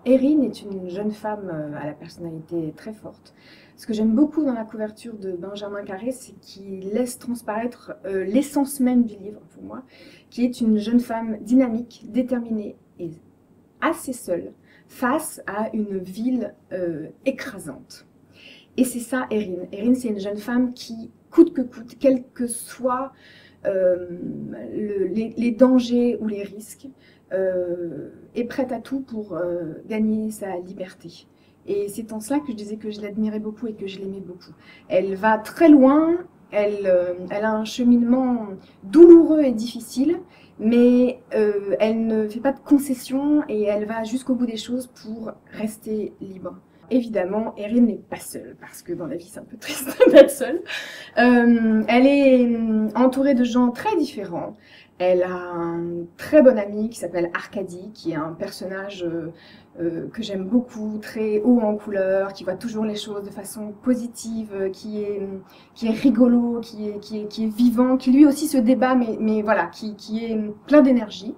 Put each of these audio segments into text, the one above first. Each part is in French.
Erin est une jeune femme à la personnalité très forte. Ce que j'aime beaucoup dans la couverture de Benjamin Carré, c'est qu'il laisse transparaître l'essence même du livre, pour moi, qui est une jeune femme dynamique, déterminée et assez seule face à une ville écrasante. Et c'est ça, Erin. Erin, c'est une jeune femme qui, coûte que coûte, quels que soient euh, les dangers ou les risques, est prête à tout pour gagner sa liberté. Et c'est en cela que je disais que je l'admirais beaucoup et que je l'aimais beaucoup. Elle va très loin, elle a un cheminement douloureux et difficile, mais elle ne fait pas de concessions et elle va jusqu'au bout des choses pour rester libre. Évidemment, Erin n'est pas seule, parce que dans la vie c'est un peu triste d'être seule. Elle est entourée de gens très différents. Elle a un très bon ami qui s'appelle Arcadie, qui est un personnage que j'aime beaucoup, très haut en couleur, qui voit toujours les choses de façon positive, qui est rigolo, qui est vivant, qui lui aussi se débat, mais voilà, qui est plein d'énergie.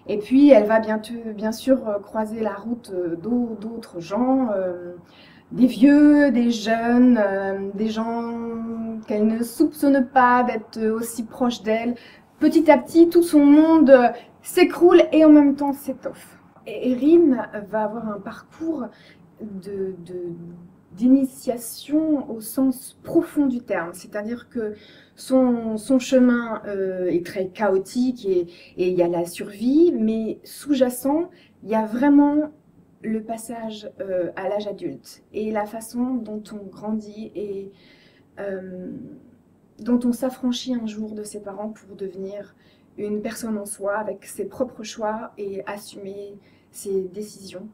Et puis elle va bientôt, bien sûr, croiser la route d'autres gens, des vieux, des jeunes, des gens qu'elle ne soupçonne pas d'être aussi proches d'elle. Petit à petit, tout son monde s'écroule et en même temps s'étoffe. Et Erin va avoir un parcours de, de- d'initiation au sens profond du terme, c'est-à-dire que son chemin est très chaotique et il y a la survie, mais sous-jacent, il y a vraiment le passage à l'âge adulte et la façon dont on grandit et euh, dont on s'affranchit un jour de ses parents pour devenir une personne en soi avec ses propres choix et assumer ses décisions.